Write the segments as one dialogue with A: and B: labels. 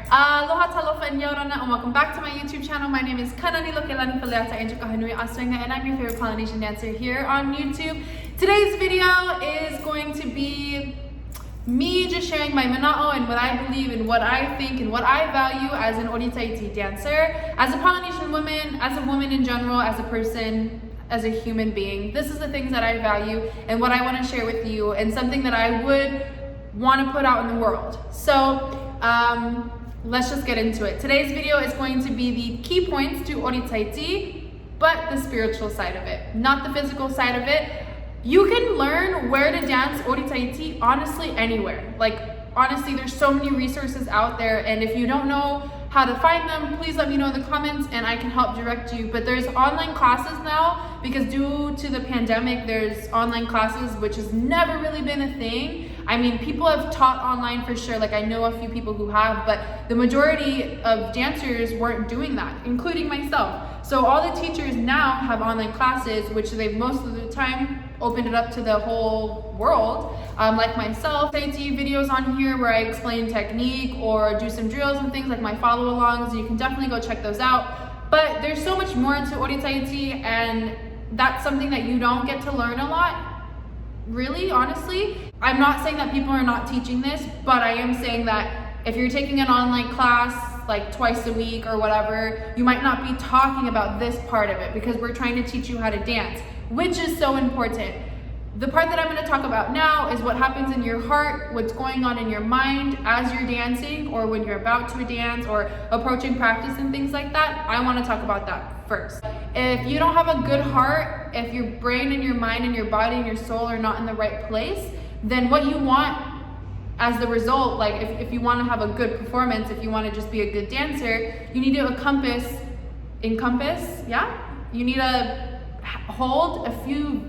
A: Aloha, Talofa, and Ia Ora Na, and welcome back to my YouTube channel. My name is Kananilokelani, Asuega, and I'm your favorite Polynesian dancer here on YouTube. Today's video is going to be me just sharing my mana'o and what I believe and what I think and what I value as an Ori Tahiti dancer, as a Polynesian woman, as a woman in general, as a person, as a human being. This is the things that I value and what I want to share with you, and something that I would want to put out in the world. So let's just get into it. Today's video is going to be the key points to Ori Tahiti, but the spiritual side of it, not the physical side of it. You can learn where to dance Ori Tahiti honestly anywhere. Like, honestly, there's so many resources out there, and if you don't know how to find them, please let me know in the comments and I can help direct you. But there's online classes now, because due to the pandemic, there's online classes, which has never really been a thing. I mean, people have taught online for sure, like I know a few people who have, but the majority of dancers weren't doing that, including myself. So all the teachers now have online classes, which they've most of the time opened it up to the whole world. Like myself, Tahiti videos on here where I explain technique or do some drills and things like my follow alongs. You can definitely go check those out. But there's so much more to Ori Tahiti, and that's something that you don't get to learn a lot, really, honestly. I'm not saying that people are not teaching this, but I am saying that if you're taking an online class like twice a week or whatever, you might not be talking about this part of it, because we're trying to teach you how to dance, which is so important. The part that I'm going to talk about now is what happens in your heart, what's going on in your mind as you're dancing, or when you're about to dance or approaching practice and things like that. I want to talk about that first. If you don't have a good heart, if your brain and your mind and your body and your soul are not in the right place, then what you want as the result, like if you want to have a good performance, if you want to just be a good dancer, you need to you need to hold a few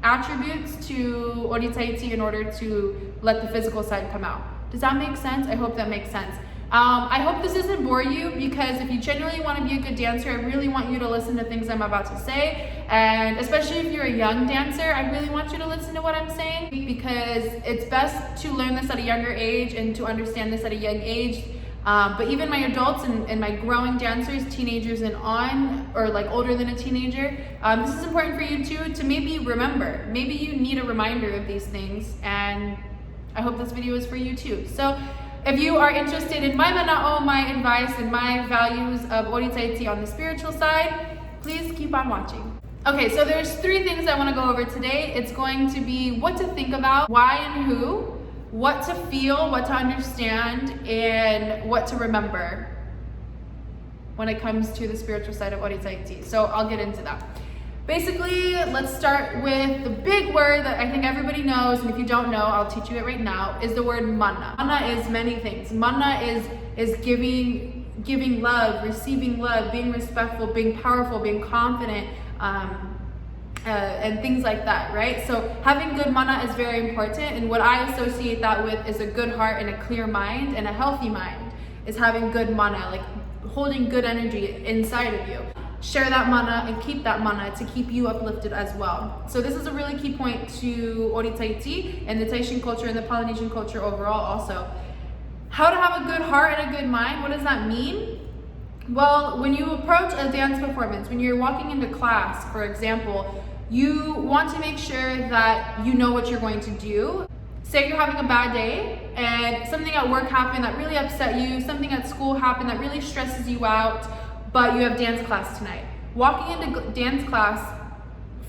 A: attributes to Ori Tahiti in order to let the physical side come out. Does that make sense? I hope that makes sense. I hope this doesn't bore you, because if you genuinely want to be a good dancer, I really want you to listen to things I'm about to say. And especially if you're a young dancer, I really want you to listen to what I'm saying, because it's best to learn this at a younger age and to understand this at a young age. But even my adults and my growing dancers, teenagers and on, or like older than a teenager, this is important for you too, to maybe remember. Maybe you need a reminder of these things, and I hope this video is for you too. So if you are interested in my mana'o, my advice, and my values of Ori Tahiti on the spiritual side, please keep on watching. Okay, so there's 3 things I want to go over today. It's going to be what to think about, why and who, what to feel, what to understand, and what to remember when it comes to the spiritual side of Ori Tahiti. So I'll get into that. Basically, let's start with the big word that I think everybody knows, and if you don't know, I'll teach you it right now, is the word mana. Mana is many things. Mana is giving love, receiving love, being respectful, being powerful, being confident, and things like that, right? So having good mana is very important, and what I associate that with is a good heart and a clear mind, and a healthy mind is having good mana, like holding good energy inside of you. Share that mana and keep that mana to keep you uplifted as well. So this is a really key point to Ori Tahiti and the Tahitian culture and the Polynesian culture overall also. How to have a good heart and a good mind, what does that mean? Well, when you approach a dance performance, when you're walking into class, for example, you want to make sure that you know what you're going to do. Say you're having a bad day and something at work happened that really upset you, something at school happened that really stresses you out, but you have dance class tonight. Walking into dance class,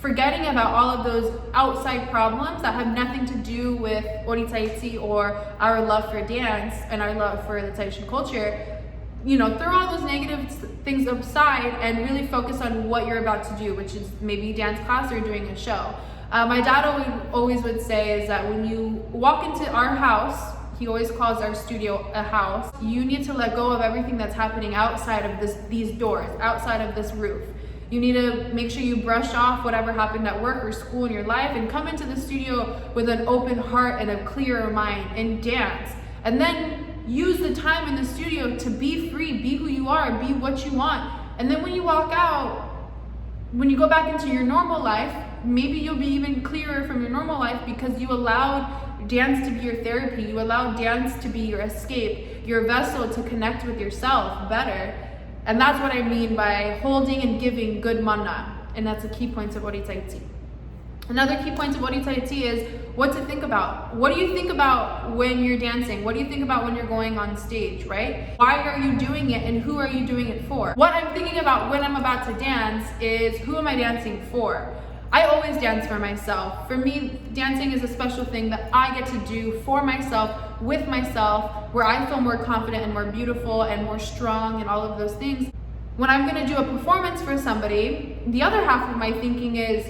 A: forgetting about all of those outside problems that have nothing to do with Ori Tahiti or our love for dance and our love for the Tahitian culture, you know, throw all those negative things aside and really focus on what you're about to do, which is maybe dance class or doing a show. My dad always would say is that when you walk into our house, he always calls our studio a house, you need to let go of everything that's happening outside of these doors, outside of this roof. You need to make sure you brush off whatever happened at work or school in your life and come into the studio with an open heart and a clearer mind and dance. And then use the time in the studio to be free, be who you are, be what you want. And then when you walk out, when you go back into your normal life, maybe you'll be even clearer from your normal life because you allowed dance to be your therapy, you allowed dance to be your escape, your vessel to connect with yourself better. And that's what I mean by holding and giving good mana. And that's the key points of Ori Tahiti. Another key point of Ori Tahiti is what to think about. What do you think about when you're dancing? What do you think about when you're going on stage, right? Why are you doing it and who are you doing it for? What I'm thinking about when I'm about to dance is who am I dancing for? I always dance for myself. For me, dancing is a special thing that I get to do for myself, with myself, where I feel more confident and more beautiful and more strong and all of those things. When I'm gonna do a performance for somebody, the other half of my thinking is,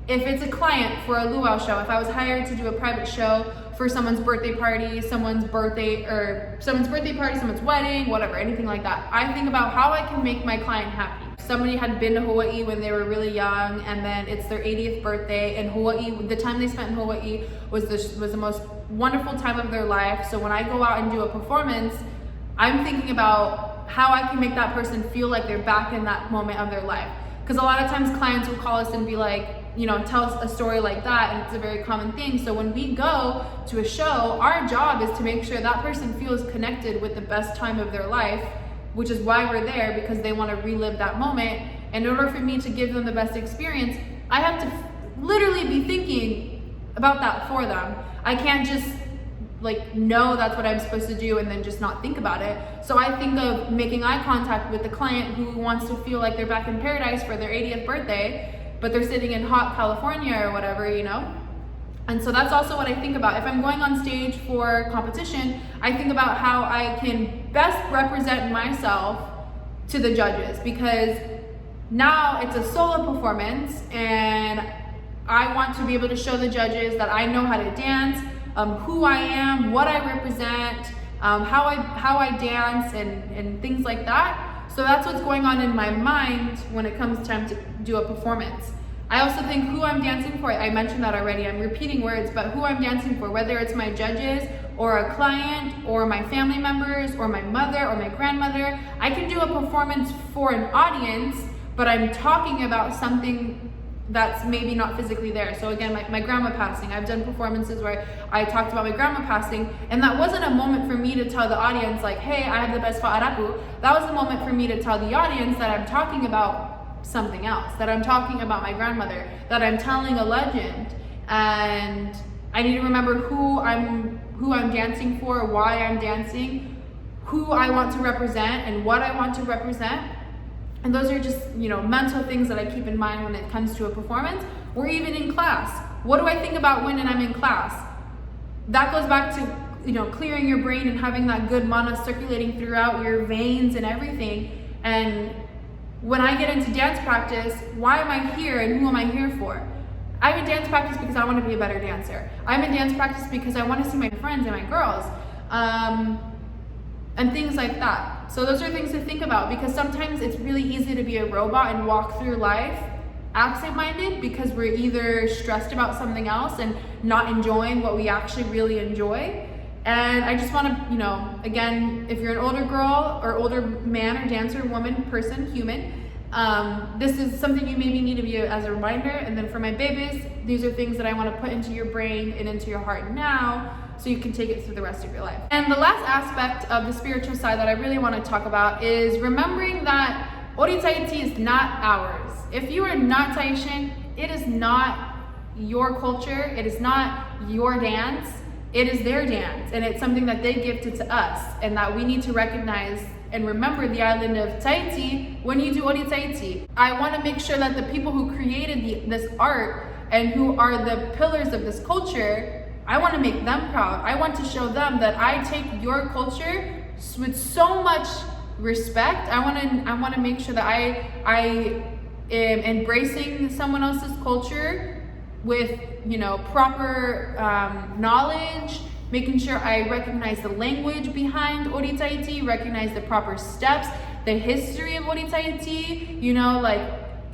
A: if it's a client for a luau show, if I was hired to do a private show for someone's birthday party, someone's wedding, whatever, anything like that, I think about how I can make my client happy. Somebody had been to Hawaii when they were really young, and then it's their 80th birthday, and Hawaii, the time they spent in Hawaii was the most wonderful time of their life. So when I go out and do a performance, I'm thinking about how I can make that person feel like they're back in that moment of their life. Because a lot of times clients will call us and be like, you know, tell us a story like that, and it's a very common thing. So when we go to a show, our job is to make sure that person feels connected with the best time of their life, which is why we're there, because they want to relive that moment. And in order for me to give them the best experience, I have to literally be thinking about that for them. I can't just like know that's what I'm supposed to do and then just not think about it. So I think of making eye contact with the client who wants to feel like they're back in paradise for their 80th birthday, but they're sitting in hot California or whatever, you know? And so that's also what I think about. If I'm going on stage for competition, I think about how I can best represent myself to the judges, because now it's a solo performance and I want to be able to show the judges that I know how to dance, who I am, what I represent, how I dance and things like that. So that's what's going on in my mind when it comes time to do a performance. I also think who I'm dancing for, I mentioned that already, I'm repeating words, but who I'm dancing for, whether it's my judges or a client or my family members or my mother or my grandmother, I can do a performance for an audience, but I'm talking about something that's maybe not physically there. So again, my grandma passing, I've done performances where I talked about my grandma passing, and that wasn't a moment for me to tell the audience like, hey, I have the best wha'arapu. That was a moment for me to tell the audience that I'm talking about something else, that I'm talking about my grandmother, that I'm telling a legend, and I need to remember who I'm dancing for, why I'm dancing, who I want to represent, and what I want to represent. And those are just, you know, mental things that I keep in mind when it comes to a performance, or even in class. What do I think about when I'm in class? That goes back to, you know, clearing your brain and having that good mana circulating throughout your veins and everything. And when I get into dance practice, why am I here and who am I here for? I'm in dance practice because I want to be a better dancer. I'm in dance practice because I want to see my friends and my girls, and things like that. So those are things to think about, because sometimes it's really easy to be a robot and walk through life absent-minded because we're either stressed about something else and not enjoying what we actually really enjoy. And I just want to, you know, again, if you're an older girl or older man or dancer, woman, person, human, this is something you maybe need to be as a reminder. And then for my babies, these are things that I want to put into your brain and into your heart now, so you can take it through the rest of your life. And the last aspect of the spiritual side that I really want to talk about is remembering that Ori Tahiti is not ours. If you are not Tahitian, it is not your culture, it is not your dance, it is their dance, and it's something that they gifted to us, and that we need to recognize and remember the island of Tahiti when you do Ori Tahiti. I want to make sure that the people who created this art and who are the pillars of this culture, I want to make them proud. I want to show them that I take your culture with so much respect. I want to make sure that I am embracing someone else's culture with, you know, proper knowledge, making sure I recognize the language behind Ori Tahiti, recognize the proper steps, the history of Ori Tahiti. You know, like,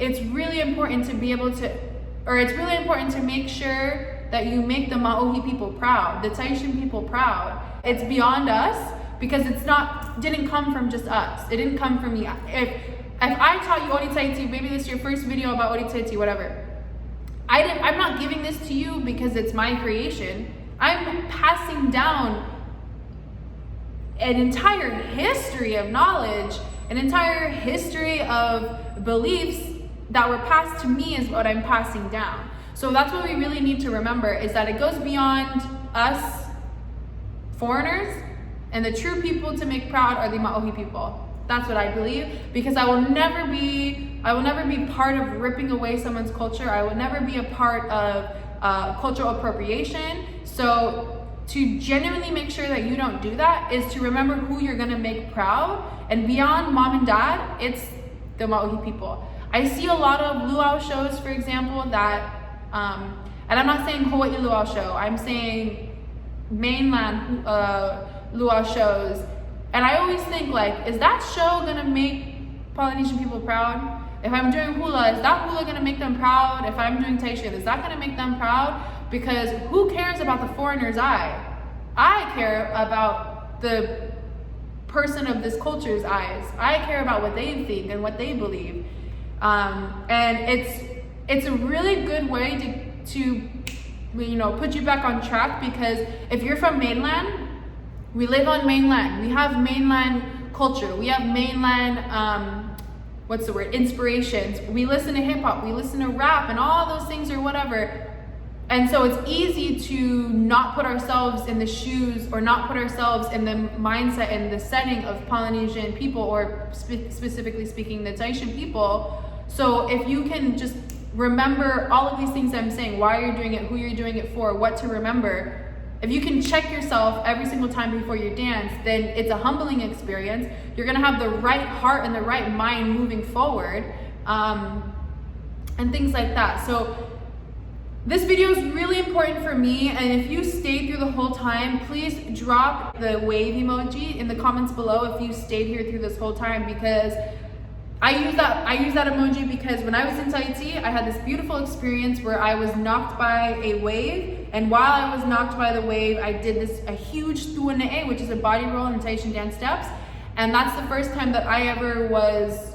A: it's really important to be able to, or it's really important to make sure that you make the Maohi people proud, the Tahitian people proud. It's beyond us, because didn't come from just us. It didn't come from me. If I taught you Ori Tahiti, maybe this is your first video about Ori Tahiti, whatever. I'm not giving this to you because it's my creation. I'm passing down an entire history of knowledge, an entire history of beliefs that were passed to me is what I'm passing down. So that's what we really need to remember, is that it goes beyond us foreigners, and the true people to make proud are the Maohi people. That's what I believe, because I will never be part of ripping away someone's culture. I will never be a part of cultural appropriation. So to genuinely make sure that you don't do that is to remember who you're gonna make proud. And beyond mom and dad, it's the Maohi people. I see a lot of luau shows, for example, that, and I'm not saying Hawaii luau show, I'm saying mainland luau shows. And I always think, like, is that show gonna make Polynesian people proud? If I'm doing hula, is that hula gonna make them proud? If I'm doing taisha, is that gonna make them proud? Because who cares about the foreigner's eye? I care about the person of this culture's eyes. I care about what they think and what they believe. And it's a really good way to put you back on track, because if you're from mainland, we live on mainland. We have mainland culture. We have mainland, inspirations. We listen to hip hop, we listen to rap and all those things or whatever. And so it's easy to not put ourselves in the shoes, or not put ourselves in the mindset and the setting of Polynesian people, or specifically speaking, the Tahitian people. So if you can just remember all of these things I'm saying, why you're doing it, who you're doing it for, what to remember, if you can check yourself every single time before you dance, then it's a humbling experience. You're gonna have the right heart and the right mind moving forward, and things like that. So this video is really important for me, and if you stayed through the whole time, please drop the wave emoji in the comments below if you stayed here through this whole time, because I use that emoji because when I was in Tahiti, I had this beautiful experience where I was knocked by a wave, and while I was knocked by the wave, I did a huge tuane'e, which is a body roll in Tahitian dance steps, and that's the first time that I ever was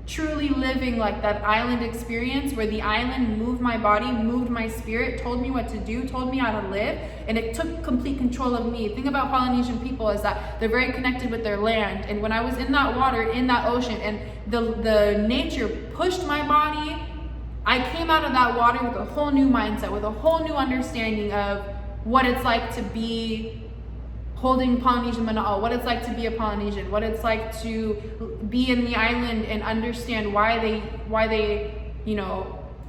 A: truly living like that island experience, where the island moved my body, moved my spirit, told me what to do, told me how to live, and it took complete control of me. The thing about Polynesian people is that they're very connected with their land, and when I was in that water, in that ocean, and the nature pushed my body, I came out of that water with a whole new mindset, with a whole new understanding of what it's like to be holding Polynesian mana'o, what it's like to be a Polynesian, what it's like to be in the island and understand why they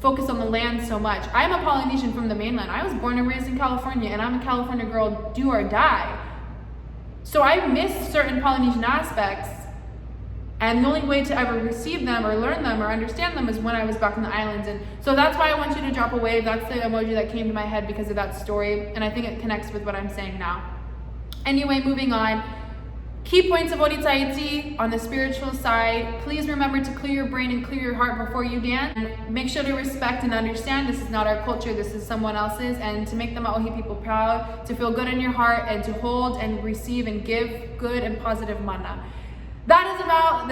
A: focus on the land so much. I'm a Polynesian from the mainland. I was born and raised in California, and I'm a California girl, do or die. So I miss certain Polynesian aspects, and the only way to ever receive them or learn them or understand them is when I was back in the islands. And so that's why I want you to drop a wave. That's the emoji that came to my head because of that story, and I think it connects with what I'm saying now. Anyway, moving on. Key points of Ori Tahiti on the spiritual side. Please remember to clear your brain and clear your heart before you dance. And make sure to respect and understand this is not our culture, this is someone else's, and to make the Maohi people proud, to feel good in your heart, and to hold and receive and give good and positive mana. That is about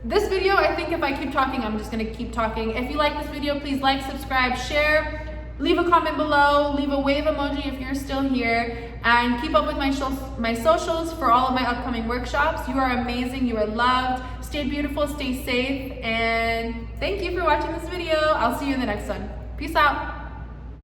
A: this video. I think if I keep talking, I'm just gonna keep talking. If you like this video, please like, subscribe, share. Leave a comment below, leave a wave emoji if you're still here, and keep up with my socials for all of my upcoming workshops. You are amazing, you are loved. Stay beautiful, stay safe, and thank you for watching this video. I'll see you in the next one. Peace out.